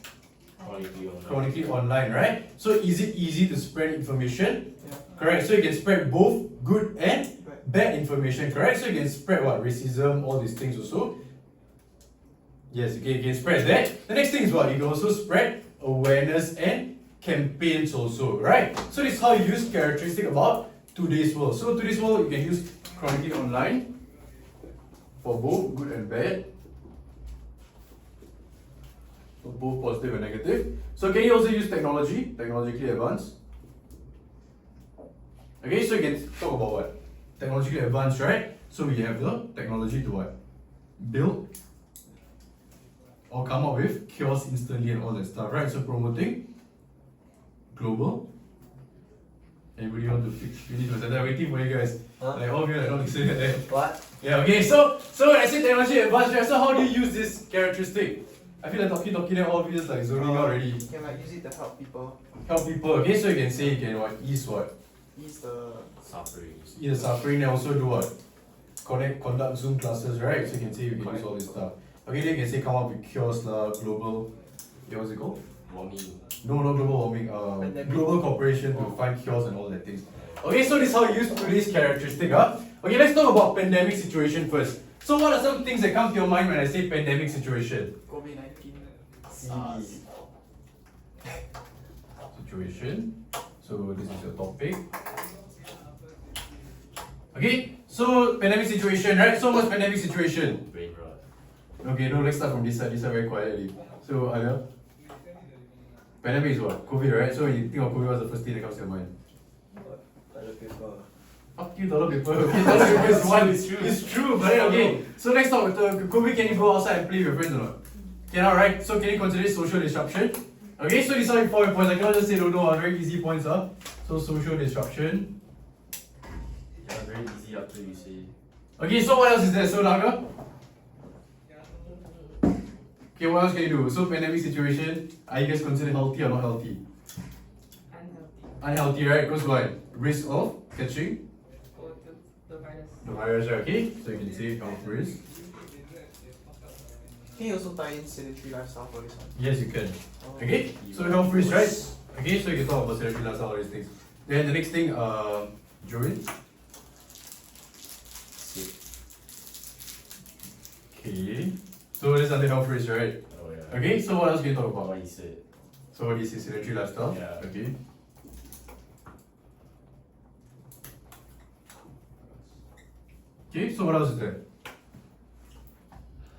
chronically online, right? So is it easy to spread information? Yeah. Correct, so you can spread both good and Right. bad information, correct? So you can spread what? Racism, all these things also. Yes, okay, you can spread that. The next thing is what? You can also spread awareness and campaigns also, right? So this is how you use characteristic about today's world. So today's world, you can use chronically online for both good and bad. So both positive and negative. So can you also use technology, technologically advanced? Okay, so you can talk about what? Technologically advanced, right? So we have the technology to what? Build or come up with cures instantly and all that stuff, right? So promoting global. Anybody want to finish my sentence? I'm waiting for you guys. Huh? Like all of you are not listening to that. What? Yeah, okay, so when I say technology advanced, right? So how do you use this characteristic? I feel like talking, then all of you just like zoning out already. You can like use it to help people Help people, okay? So you can say you can what? Ease what? ease the. Suffering. Ease the suffering and also do what? Conduct Zoom classes, right? So you can say you can use all this stuff. Okay, then you can say come up with cures, global, yeah, what's it called? Warming. No, not global warming, Pandemic. global cooperation to find cures and all that things. Okay, so this is how you use today's characteristic, Okay, let's talk about pandemic situation first. So what are some things that come to your mind when I say pandemic situation? COVID-19. CB. Situation. So this is your topic. Okay, so pandemic situation, right? So what's pandemic situation? Brain rot. Okay, no, let's start from this side. This side very quietly. So, Alia, pandemic is what? COVID, right? So when you think of COVID, what's the first thing that comes to your mind? Toilet paper. Fuck you, toilet paper. Okay, toilet paper is one. It's true, but then, okay. So let's talk about COVID. Can you go outside and play with your friends or not? Cannot, right? So can you consider it social disruption? Okay, so these are important points. I cannot just say don't know. Very easy points, So social disruption. Yeah, very easy after you say. Okay, so what else is there? So Naga? Okay, what else can you do? So pandemic situation, are you guys considered healthy or not healthy? Unhealthy, right? Because what? Risk of catching The virus. the virus, right? Okay, so you can say health risk. Can you also tie in sedentary lifestyle for this one? Yes, you can. Oh. Okay, so health risk, right? Okay, so you can talk about sedentary lifestyle, all these things. Then the next thing, Joey. Sick. Okay, so that's under health risk, right? Oh yeah. Okay, so what else can you talk about? What he said. So what is sedentary lifestyle? Yeah. Okay. Okay, so what else is there?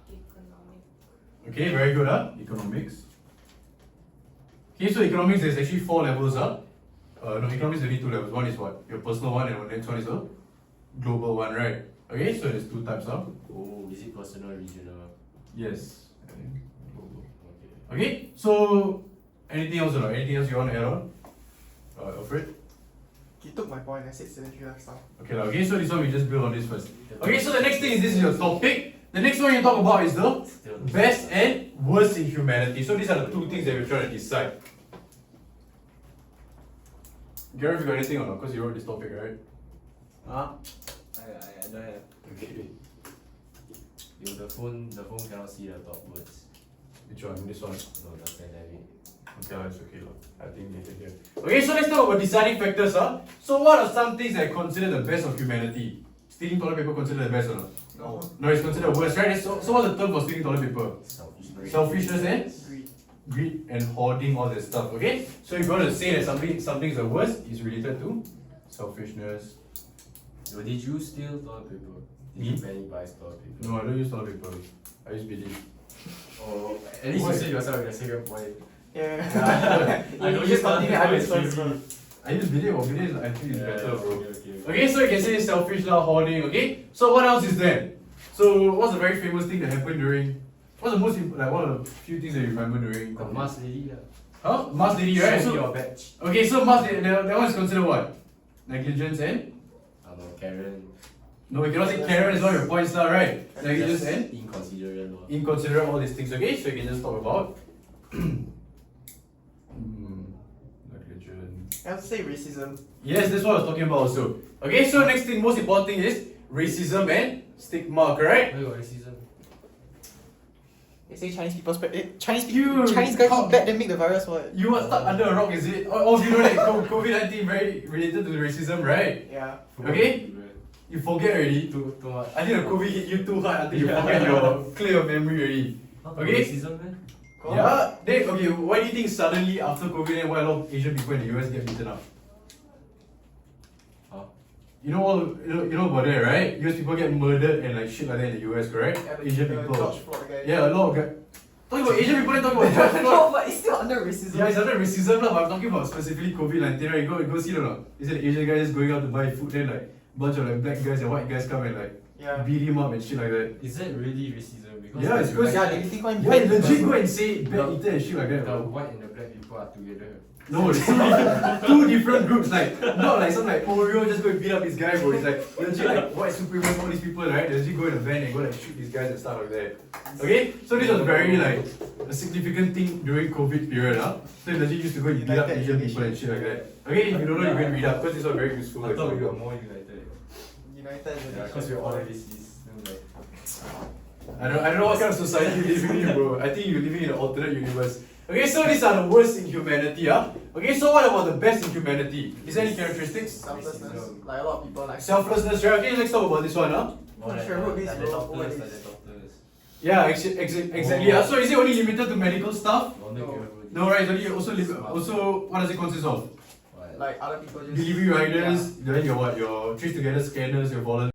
Economic. Okay, very good, Economics. Okay, so economics there's actually 4 levels, No, economics is only two levels. One is what? Your personal one, and the next one is a global one, right? Okay, so there's two types of. Oh, is it personal, regional? Yes. I think global. Okay. Okay, so anything else or not? Anything else you want to add on? Alfred? You took my point. I said sedentary lifestyle. Okay, so this one we just build on this first. Okay, so the next thing is this is your topic. The next one you talk about is the Still best and worst in humanity. So these are the two things that we're trying to decide. Gareth, you got anything or not? Because you wrote this topic, right? Huh? I don't have. Okay. Yo, the phone cannot see the top words. Which one? This one? No, that's dynamic. Okay, that's okay. I think they can hear. Okay, so let's talk about deciding factors. So what are some things that are considered the best of humanity? Stealing toilet paper considered the best or not? No. No, it's considered the worst, right? So what's the term for stealing toilet paper? Selfishness. Selfishness and Greed. greed and hoarding, all that stuff. Okay, so if you want to say that something is the worst, is related to selfishness. Yo, did you steal toilet paper? Did Me? you penny buy toilet paper? No, I don't use toilet paper. I use believe. Oh, at least Why? you said yourself in the second point. Yeah. I You don't just use toilet continue, I paper, use it's toilet easy. paper. I use believe. Or believe I think it's better, bro. Okay. Okay, so you can say selfish lah, hoarding. Okay, so what else is there? So what's the very famous thing that happened during? What's the most like one of the few things that you remember during? The mask lady, Huh? Mask lady, right? Show me So, your badge. okay, so mask lady, that one is considered what? Negligence and? I don't know, Karen. No, we cannot say Karen is one of your points lah, right? Negligence Just and? inconsiderate law. Inconsiderate, all these things. Okay, so you can just talk about. Negligence. I have to say racism. Yes, that's what I was talking about also. Okay, so next thing, most important thing is racism and stigma, correct? Where got racism? They say Chinese people spread it. Chinese You- Chinese guys how- eat bat then make the virus what? You were stuck under a rock, is it? Oh, you know that COVID-19 very related to racism, right? Yeah. Okay. You forget already. Too much. I think the COVID hit you too hard until you forget your clear your memory already. Okay. Racism, man? Yeah. Then okay, why do you think suddenly after COVID then why a lot of Asian people in the US get beaten up? Huh? You know about that, right? US people get murdered and like shit like that in the US, correct? Yeah, but Asian the people. George Floyd guy. Yeah, a lot of guys. Talking about Asian people, then talking about George Floyd. No, but it's still under racism. Yeah, it's under racism lah, but I'm talking about specifically COVID-19, right? You go see it or not? Is it Asian guy just going out to buy food, then like bunch of like black guys and white guys come and like Yeah. beat him up and shit like that. Is that really racism? Because Yeah, it's because- Yeah, they think I'm Yeah, legit go and say bad eater and shit like that, the bro. white and the black people are together. No, it's two different groups, like not like some like Oreo just go and beat up this guy, bro. It's like legit like white supremacists, all these people, right? They legit go in a van and go like shoot these guys and stuff like that. Okay, so this was very like a significant thing during COVID period, huh? So they legit used to go and beat up United Asian people and shit like that. Okay, if you don't know, you can read up because this was very useful. I like, thought for we you. were more united. United. Yeah, because we're all overseas. Then like, I don't know what kind of society you're living in, bro. I think you're living in an alternate universe. Okay, so these are the worst in humanity, huh? Okay, so what about the best in humanity? Is there any characteristics? Selflessness. Like a lot of people like. Selflessness, right? Okay, let's talk about this one, huh? I'm sure who this like bro, the who doctors, is- like the doctors. Yeah, exactly. Oh. So is it only limited to medical stuff? Wonder if you ever- No, right? It's only also what does it consist of? What? Like other people just. Delivery riders, then your what? Your trace together scanners, your volunteers.